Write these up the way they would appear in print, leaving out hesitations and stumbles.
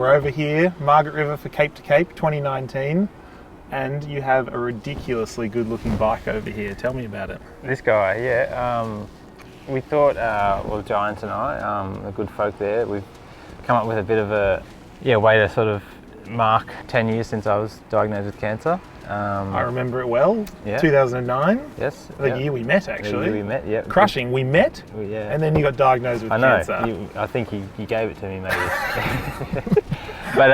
we're over here, Margaret River for Cape to Cape 2019, and you have a ridiculously good-looking bike over here. Tell me about it. This guy, yeah. We thought, well, Giant and I, the good folk there, we've come up with a bit of a way to sort of mark 10 years since I was diagnosed with cancer. I remember it well. Yeah. 2009. Yes. The year we met, actually. The year we met, yeah. Crushing. We met, yeah. And then you got diagnosed with cancer. I think you gave it to me, maybe. But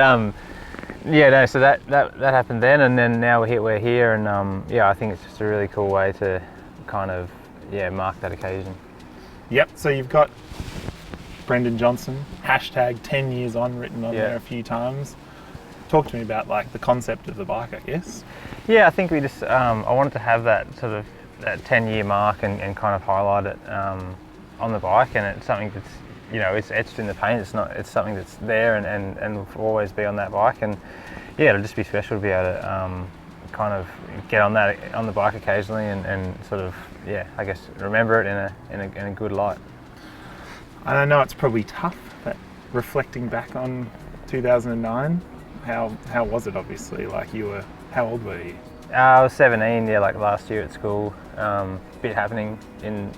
so that happened then, and then now we're here, and I think it's just a really cool way to kind of mark that occasion. Yep. So you've got Brendan Johnston hashtag 10 years on written on there a few times. Talk to me about like the concept of the bike, I guess. Yeah, I think we just I wanted to have that sort of that 10-year mark and kind of highlight it on the bike, and it's something that's it's etched in the paint. It's something that's there and will always be on that bike, and it'll just be special to be able to kind of get on the bike occasionally and sort of I guess remember it in a good light. And I know it's probably tough, but reflecting back on 2009. How was it? Obviously, like how old were you? I was 17. Yeah, like last year at school. Bit happening in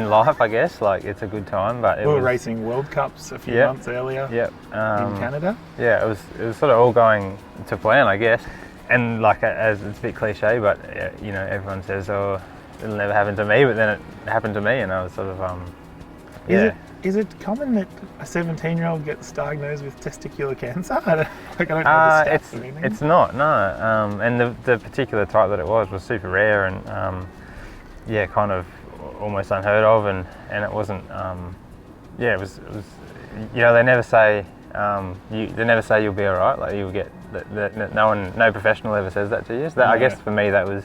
life, I guess. Like it's a good time, but we were racing World Cups a few months earlier. Yep. In Canada. Yeah, it was sort of all going to plan, I guess. And like as it's a bit cliche, but everyone says, "Oh, it'll never happen to me," but then it happened to me, and I was sort of Is it common that a 17-year-old gets diagnosed with testicular cancer? I don't know the stats or anything. It's not, no. And the particular type that it was super rare and kind of almost unheard of, and it wasn't. It was. They never say you'll be all right. Like you'll get no professional ever says that to you. So I guess for me that was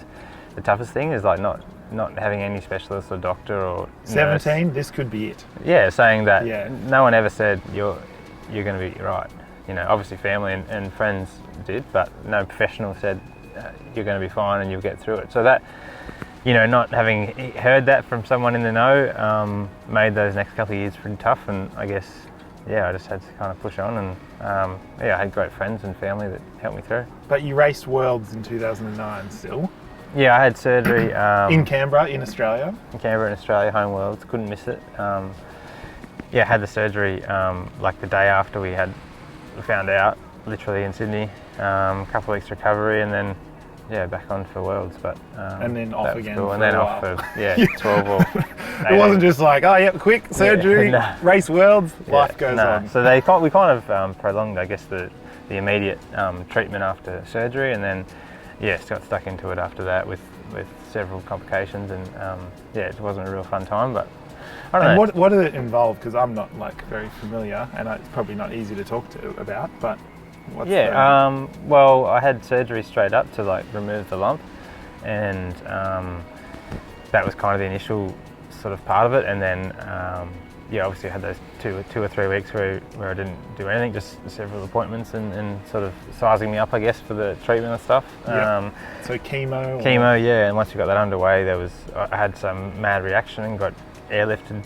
the toughest thing, is like not having any specialist or doctor or 17, nurse. this could be it. Yeah, saying that no one ever said you're going to be right. Obviously family and friends did, but no professional said you're going to be fine and you'll get through it. So that, not having heard that from someone in the know made those next couple of years pretty tough, and I guess, I just had to kind of push on, and I had great friends and family that helped me through. But you raced Worlds in 2009 still? Yeah, I had surgery. In Canberra, in Australia? In Canberra, in Australia, home Worlds. Couldn't miss it. I had the surgery like the day after we found out, literally in Sydney. A couple of weeks recovery, and then back on for Worlds. But and then off again. Cool. And then off for 12 or 18. It wasn't just like, quick surgery, race Worlds, life goes on. So we kind of prolonged, I guess, the immediate treatment after surgery, and then got stuck into it after that with several complications, and it wasn't a real fun time, but I don't know. What did it involve? Because I'm not very familiar, and it's probably not easy to talk about, but what's well, I had surgery straight up to remove the lump, and that was kind of the initial sort of part of it, and then obviously I had those two or 3 weeks where I didn't do anything, just several appointments and sort of sizing me up, I guess, for the treatment and stuff. So chemo? Chemo, and once we got that underway, I had some mad reaction and got airlifted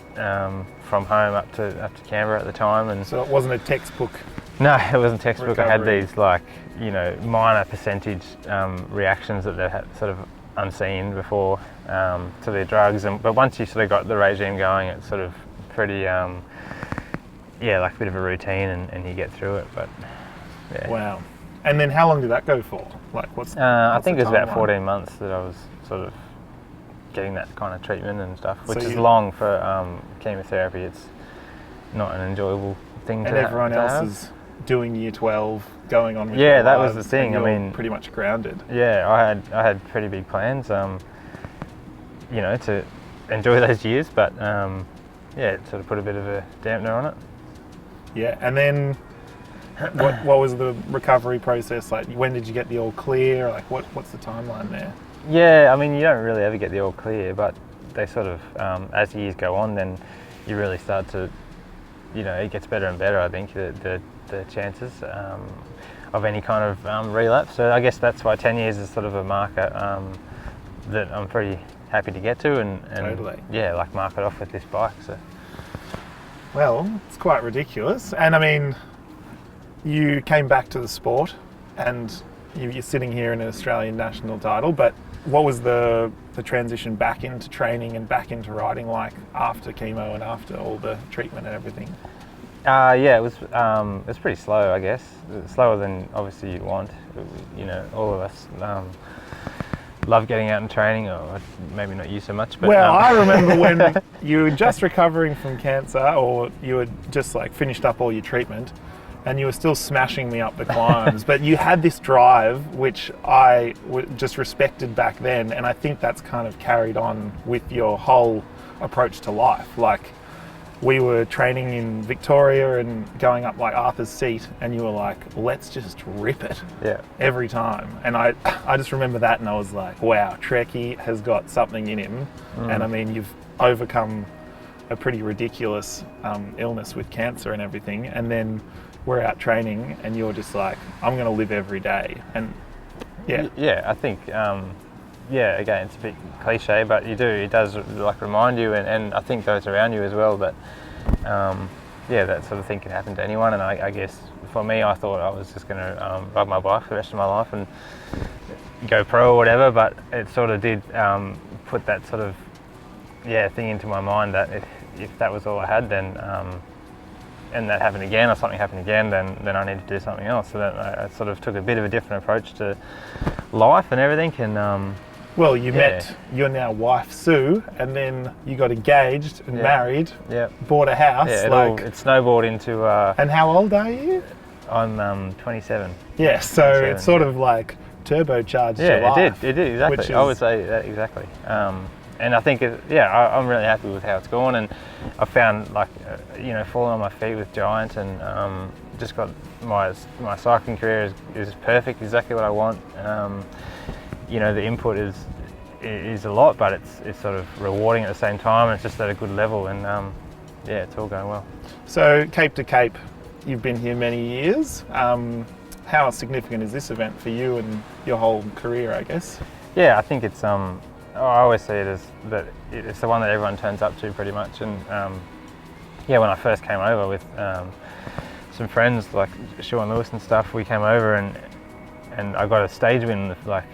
from home up to Canberra at the time. And so it wasn't a textbook? No, it wasn't textbook. Recovery. I had these minor percentage reactions that they've had sort of unseen before to their drugs, but once you sort of got the regime going, it's sort of pretty like a bit of a routine, and you get through it. But wow. And then how long did that go for? I think it was about 14 months that I was sort of getting that kind of treatment and stuff, which is long for chemotherapy. It's not an enjoyable thing to have. And everyone else is doing year 12, going on with that was the thing. I mean, pretty much grounded. Yeah, I had pretty big plans, to enjoy those years, but it sort of put a bit of a dampener on it. Yeah, and then what was the recovery process like? When did you get the all clear? What's the timeline there? Yeah, I mean, you don't really ever get the all clear, but they sort of, as years go on, then you really start to, it gets better and better, I think, the chances of any kind of relapse. So I guess that's why 10 years is sort of a marker that I'm pretty happy to get to, and totally. Mark it off with this bike. So. Well, it's quite ridiculous, and I mean, you came back to the sport, and you're sitting here in an Australian national title, but what was the transition back into training and back into riding like after chemo and after all the treatment and everything? Yeah, it was pretty slow, I guess. Slower than obviously you'd want. You know, all of us love getting out and training, or maybe not you so much. But well, I remember when you were just recovering from cancer, or you had just like finished up all your treatment, and you were still smashing me up the climbs, but you had this drive which I just respected back then, and I think that's kind of carried on with your whole approach to life. Like, we were training in Victoria and going up like Arthur's Seat, and you were like, let's just rip it every time. And I just remember that, and I was like, wow, Trekky has got something in him. And I mean, you've overcome a pretty ridiculous illness with cancer and everything, and then we're out training and you're just like, I'm going to live every day. And yeah, I think again, it's a bit cliche, but it does like remind you, and I think those around you as well, that that sort of thing can happen to anyone. And I guess for me, I thought I was just going to ride my bike for the rest of my life and go pro or whatever, but it sort of did put that sort of thing into my mind that if that was all I had, then and that happened again, or something happened again, then I need to do something else. So that I sort of took a bit of a different approach to life and everything. And well, you met your now wife Sue, and then you got engaged and married, bought a house. Yeah, it snowballed into. And how old are you? I'm 27. Yeah, so it's sort of like turbocharged your life. It did exactly. I would say that exactly. And I think, I'm really happy with how it's gone, and I found like, falling on my feet with Giant, and just got my cycling career is perfect, exactly what I want. The input is a lot, but it's sort of rewarding at the same time, and it's just at a good level, and it's all going well. So Cape to Cape, you've been here many years. How significant is this event for you and your whole career, I guess? Yeah, I think it's I always see it as that it's the one that everyone turns up to pretty much. And when I first came over with some friends like Sean Lewis and stuff, we came over and I got a stage win like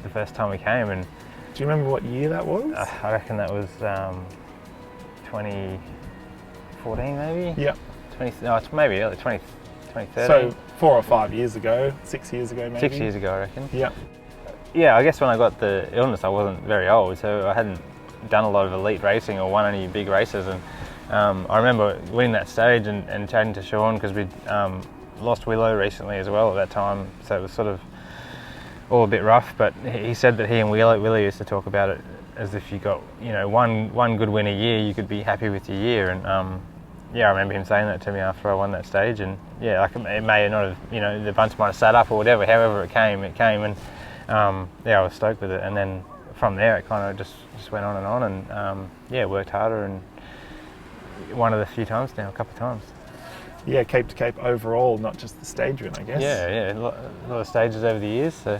the first time we came. And do you remember what year that was? I reckon that was 2014 maybe. Yeah. It's maybe early 2013. So 4 or 5 years ago, 6 years ago maybe. 6 years ago, I reckon. Yeah. Yeah, I guess when I got the illness, I wasn't very old, so I hadn't done a lot of elite racing or won any big races. And I remember winning that stage and chatting to Sean, because we'd lost Willow recently as well at that time, so it was sort of all a bit rough. But he said that he and Willie used to talk about it as if you got one good win a year, you could be happy with your year. And I remember him saying that to me after I won that stage. And it may not have, the bunch might have sat up or whatever. However it came, and I was stoked with it. And then from there it kind of just went on, and worked harder, and won it a few times now, a couple of times. Yeah, Cape to Cape overall, not just the stage win, I guess. Yeah, a lot of stages over the years. So.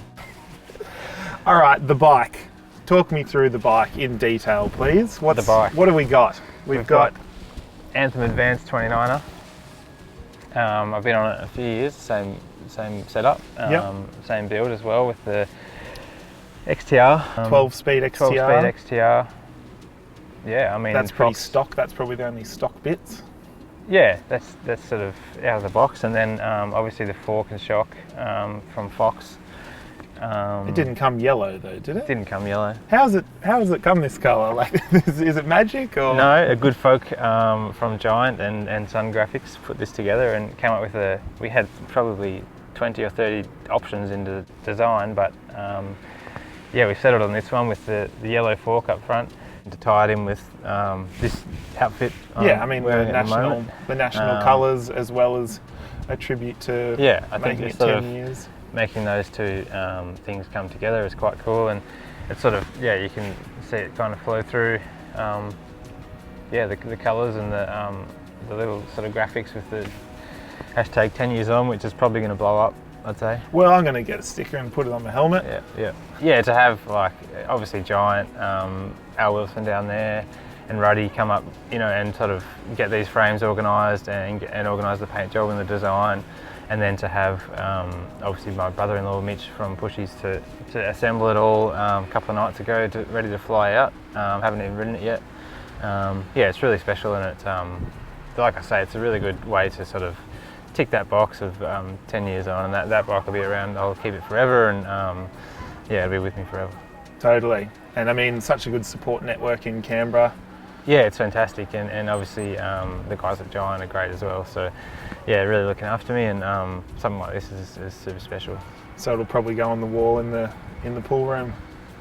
All right, the bike. Talk me through the bike in detail, please. The bike. What have we got? We've got Anthem Advanced 29er. I've been on it a few years, same setup, same build as well, with the XTR. 12-speed XTR. 12-speed XTR. Yeah, I mean... That's pretty stock. That's probably the only stock bits. Yeah, that's sort of out of the box. And then obviously the fork and shock from Fox. It didn't come yellow though, did it? Didn't come yellow. How has it come this colour? Like, is it magic or? No, a good folk from Giant and Sun Graphics put this together and came up with we had probably 20 or 30 options in the design, but we settled on this one with the yellow fork up front to tie it in with this outfit. I mean the national colours, as well as a tribute to I think it's 10 years. Making those two things come together is quite cool, and it's sort of you can see it kind of flow through the colours and the little sort of graphics with the hashtag 10 years on, which is probably going to blow up, I'd say. Well, I'm going to get a sticker and put it on my helmet. Yeah, to have like obviously Giant, Al Wilson down there, and Ruddy come up, and sort of get these frames organised and organise the paint job and the design. and then to have obviously my brother-in-law Mitch from Pushies to assemble it all a couple of nights ago, ready to fly out. Haven't even ridden it yet. Yeah, it's really special, and it's like I say, it's a really good way to sort of tick that box of 10 years on, and that bike will be around. I'll keep it forever, and yeah, it'll be with me forever. Totally. And I mean, such a good support network in Canberra. Yeah, it's fantastic, and obviously the guys at Giant are great as well. So yeah, really looking after me, and something like this is super special. So it'll probably go on the wall in the pool room.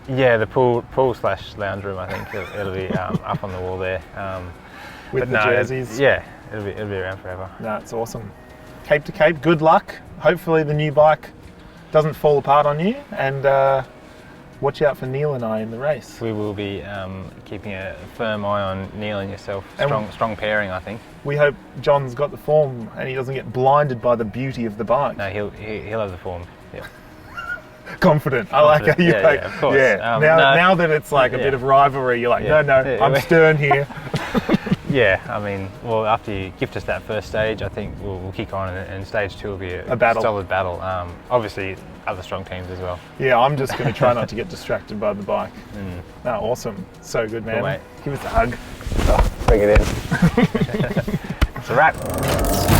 Yeah, the pool / lounge room. I think it'll be up on the wall there. With the jerseys. Yeah, it'll be around forever. That's awesome. Cape to Cape, good luck. Hopefully the new bike doesn't fall apart on you, and watch out for Neil and I in the race. We will be keeping a firm eye on Neil and yourself. Strong pairing, I think. We hope John's got the form and he doesn't get blinded by the beauty of the bike. No, he'll have the form. Yeah. Confident. I like how you yeah, of course. Yeah. Now that it's like a bit of rivalry, you're like, no, I'm stern here. Yeah, I mean, well, after you gift us that first stage, I think we'll kick on, and stage 2 will be a battle. Solid battle. Obviously, other strong teams as well. Yeah, I'm just going to try not to get distracted by the bike. No, awesome. So good, man. Cool, mate. Give us a hug. Oh, bring it in. It's a wrap.